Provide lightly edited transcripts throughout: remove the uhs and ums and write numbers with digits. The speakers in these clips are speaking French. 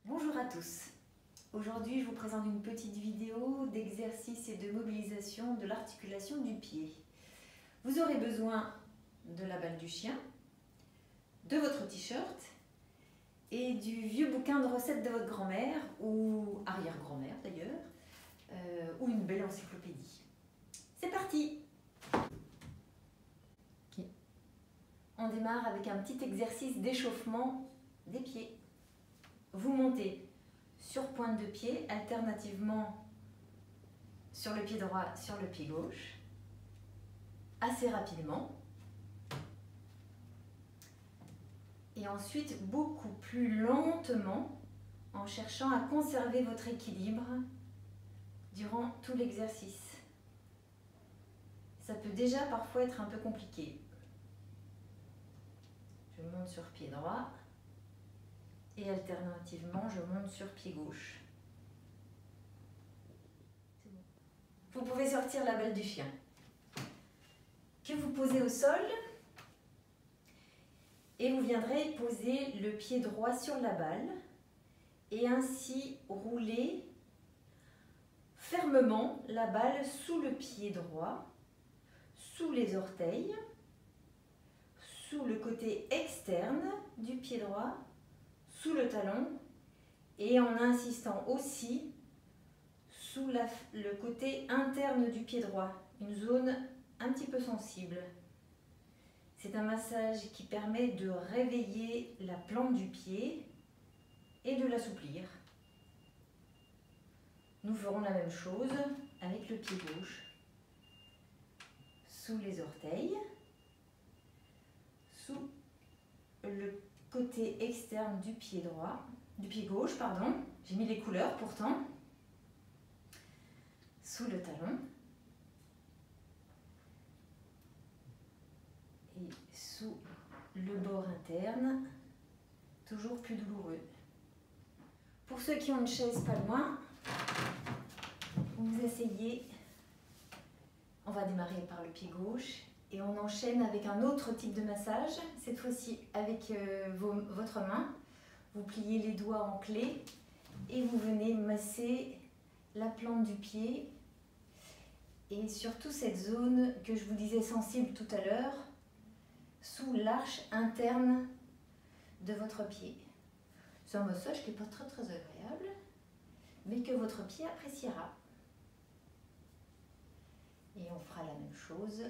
Bonjour à tous. Aujourd'hui, je vous présente une petite vidéo d'exercice et de mobilisation de l'articulation du pied. Vous aurez besoin de la balle du chien, de votre t-shirt et du vieux bouquin de recettes de votre grand-mère ou arrière-grand-mère d'ailleurs, ou une belle encyclopédie. C'est parti! On démarre avec un petit exercice d'échauffement des pieds. Vous montez sur pointe de pied, alternativement sur le pied droit, sur le pied gauche, assez rapidement. Et ensuite, beaucoup plus lentement, en cherchant à conserver votre équilibre durant tout l'exercice. Ça peut déjà parfois être un peu compliqué. Je monte sur pied droit. Et alternativement, je monte sur pied gauche. C'est bon. Vous pouvez sortir la balle du chien, que vous posez au sol, et vous viendrez poser le pied droit sur la balle, et ainsi rouler fermement la balle sous le pied droit, sous les orteils, sous le côté externe du pied droit, sous le talon et en insistant aussi sous le côté interne du pied droit, une zone un petit peu sensible. C'est un massage qui permet de réveiller la plante du pied et de l'assouplir. Nous ferons la même chose avec le pied gauche, sous les orteils, sous le côté externe du pied droit, du pied gauche, pardon. J'ai mis les couleurs pourtant. Sous le talon. Et sous le bord interne, toujours plus douloureux. Pour ceux qui ont une chaise pas loin, vous essayez, on va démarrer par le pied gauche. Et on enchaîne avec un autre type de massage, cette fois-ci avec votre main. Vous pliez les doigts en clé et vous venez masser la plante du pied. Et surtout cette zone que je vous disais sensible tout à l'heure, sous l'arche interne de votre pied. C'est un massage qui n'est pas très agréable, mais que votre pied appréciera. Et on fera la même chose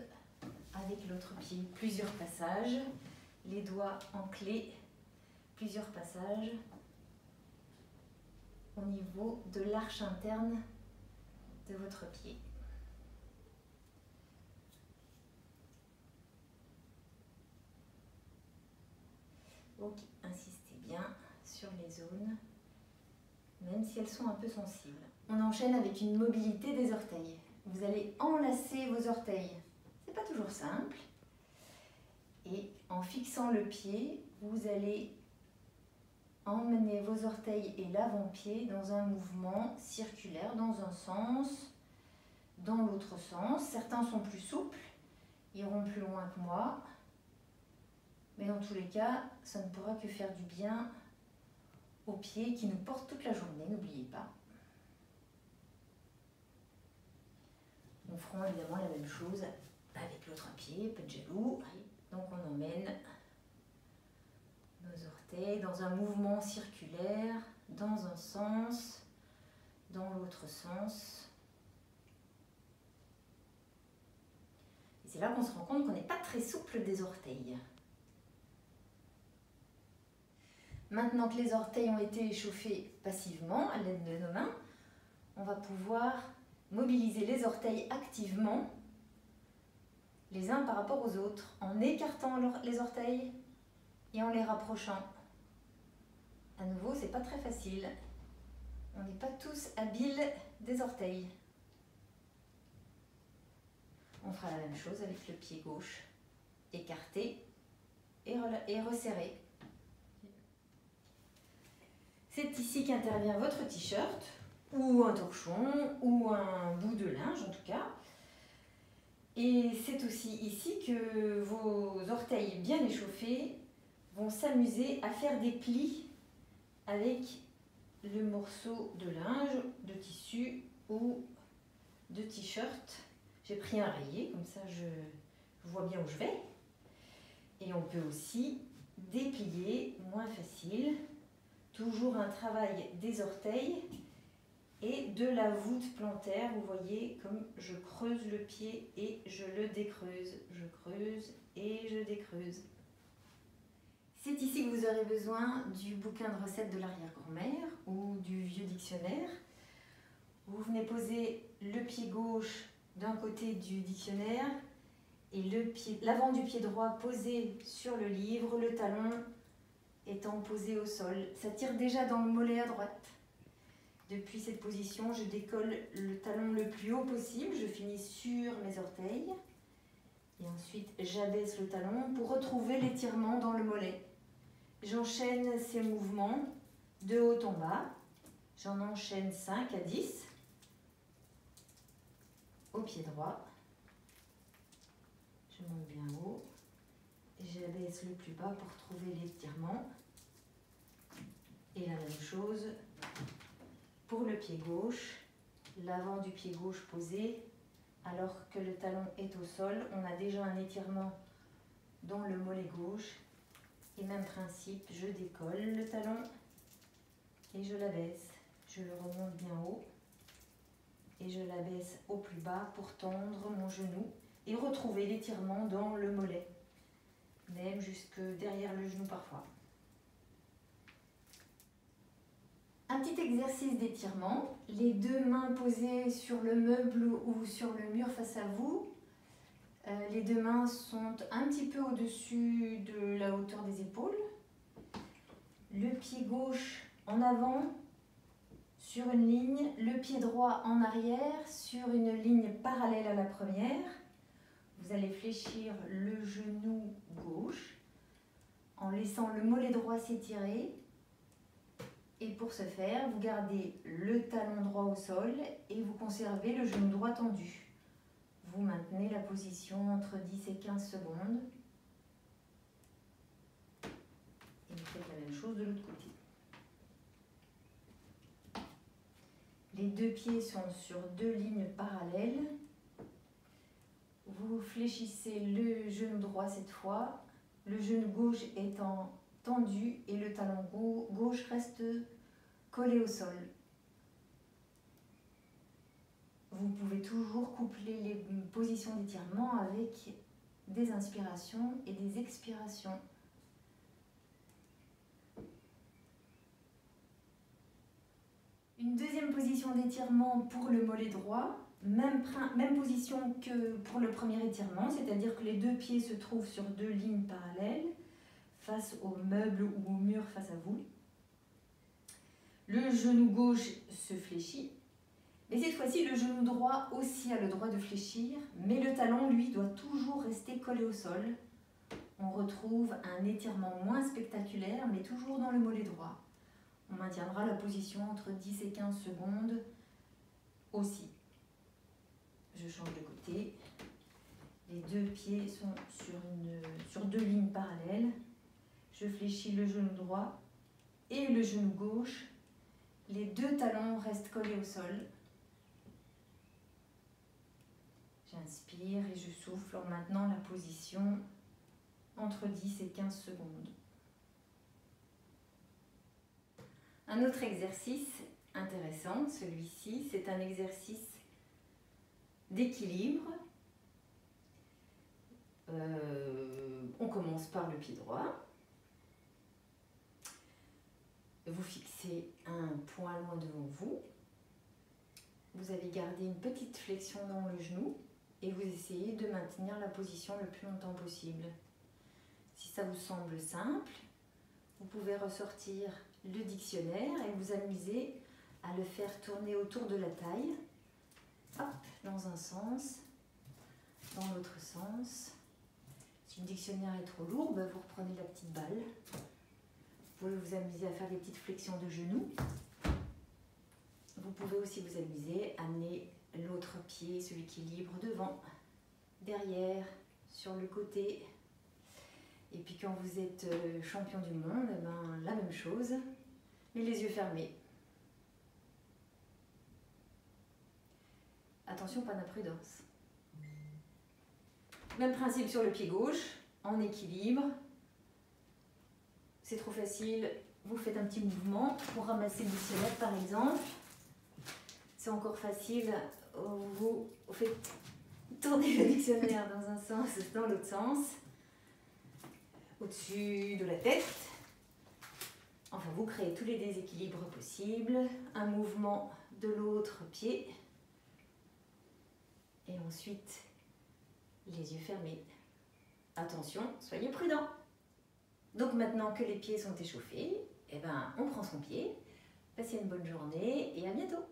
avec l'autre pied, plusieurs passages, les doigts en clé, plusieurs passages au niveau de l'arche interne de votre pied. Ok, insistez bien sur les zones, même si elles sont un peu sensibles. On enchaîne avec une mobilité des orteils. Vous allez enlacer vos orteils. C'est pas toujours simple. Et en fixant le pied, vous allez emmener vos orteils et l'avant-pied dans un mouvement circulaire, dans un sens, dans l'autre sens. Certains sont plus souples, iront plus loin que moi. Mais dans tous les cas, ça ne pourra que faire du bien aux pieds qui nous portent toute la journée, n'oubliez pas. Nous ferons évidemment la même chose avec l'autre pied, pas de jaloux. Donc on emmène nos orteils dans un mouvement circulaire, dans un sens, dans l'autre sens. Et c'est là qu'on se rend compte qu'on n'est pas très souple des orteils. Maintenant que les orteils ont été échauffés passivement à l'aide de nos mains, on va pouvoir mobiliser les orteils activement, les uns par rapport aux autres, en écartant les orteils et en les rapprochant. À nouveau, c'est pas très facile. On n'est pas tous habiles des orteils. On fera la même chose avec le pied gauche, écarté et resserré. C'est ici qu'intervient votre t-shirt, ou un torchon, ou un bout de linge en tout cas. Et c'est aussi ici que vos orteils bien échauffés vont s'amuser à faire des plis avec le morceau de linge, de tissu ou de t-shirt. J'ai pris un rayé, comme ça je vois bien où je vais. Et on peut aussi déplier, moins facile. Toujours un travail des orteils et de la voûte plantaire. Vous voyez comme je creuse le pied et je le décreuse. Je creuse et je décreuse. C'est ici que vous aurez besoin du bouquin de recettes de l'arrière-grand-mère ou du vieux dictionnaire. Vous venez poser le pied gauche d'un côté du dictionnaire et l'avant du pied droit posé sur le livre, le talon étant posé au sol. Ça tire déjà dans le mollet à droite. Depuis cette position, je décolle le talon le plus haut possible, je finis sur mes orteils et ensuite j'abaisse le talon pour retrouver l'étirement dans le mollet. J'enchaîne ces mouvements de haut en bas, j'en enchaîne 5 à 10 au pied droit. Je monte bien haut, j'abaisse le plus bas pour trouver l'étirement. Et la même chose pour le pied gauche, l'avant du pied gauche posé, alors que le talon est au sol, on a déjà un étirement dans le mollet gauche. Et même principe, je décolle le talon et je l'abaisse. Je le remonte bien haut et je l'abaisse au plus bas pour tendre mon genou et retrouver l'étirement dans le mollet, même jusque derrière le genou parfois. Un petit exercice d'étirement, les deux mains posées sur le meuble ou sur le mur face à vous. Les deux mains sont un petit peu au-dessus de la hauteur des épaules. Le pied gauche en avant sur une ligne, le pied droit en arrière sur une ligne parallèle à la première. Vous allez fléchir le genou gauche en laissant le mollet droit s'étirer. Et pour ce faire, vous gardez le talon droit au sol et vous conservez le genou droit tendu. Vous maintenez la position entre 10 et 15 secondes. Et vous faites la même chose de l'autre côté. Les deux pieds sont sur deux lignes parallèles. Vous fléchissez le genou droit cette fois. Le genou gauche étant tendu et le talon gauche reste collé au sol. Vous pouvez toujours coupler les positions d'étirement avec des inspirations et des expirations. Une deuxième position d'étirement pour le mollet droit, même position que pour le premier étirement, c'est-à-dire que les deux pieds se trouvent sur deux lignes parallèles face au meuble ou au mur face à vous. Le genou gauche se fléchit. Mais cette fois-ci, le genou droit aussi a le droit de fléchir, mais le talon, lui, doit toujours rester collé au sol. On retrouve un étirement moins spectaculaire, mais toujours dans le mollet droit. On maintiendra la position entre 10 et 15 secondes aussi. Je change de côté. Les deux pieds sont sur deux lignes parallèles. Je fléchis le genou droit et le genou gauche. Les deux talons restent collés au sol. J'inspire et je souffle en maintenant la position entre 10 et 15 secondes. Un autre exercice intéressant, celui-ci, c'est un exercice d'équilibre. On commence par le pied droit. Vous fixez un point loin devant vous. Vous allez garder une petite flexion dans le genou et vous essayez de maintenir la position le plus longtemps possible. Si ça vous semble simple, vous pouvez ressortir le dictionnaire et vous amuser à le faire tourner autour de la taille. Hop, dans un sens, dans l'autre sens. Si le dictionnaire est trop lourd, vous reprenez la petite balle. Vous pouvez vous amuser à faire des petites flexions de genoux. Vous pouvez aussi vous amuser à amener l'autre pied, celui qui est libre, devant, derrière, sur le côté. Et puis quand vous êtes champion du monde, la même chose, mais les yeux fermés. Attention, pas d'imprudence. Même principe sur le pied gauche, en équilibre. C'est trop facile, vous faites un petit mouvement pour ramasser le dictionnaire par exemple. C'est encore facile, vous faites tourner le dictionnaire dans un sens, dans l'autre sens, au-dessus de la tête. Enfin, vous créez tous les déséquilibres possibles. Un mouvement de l'autre pied. Et ensuite, les yeux fermés. Attention, soyez prudents. Donc maintenant que les pieds sont échauffés, eh ben, on prend son pied. Passez une bonne journée et à bientôt.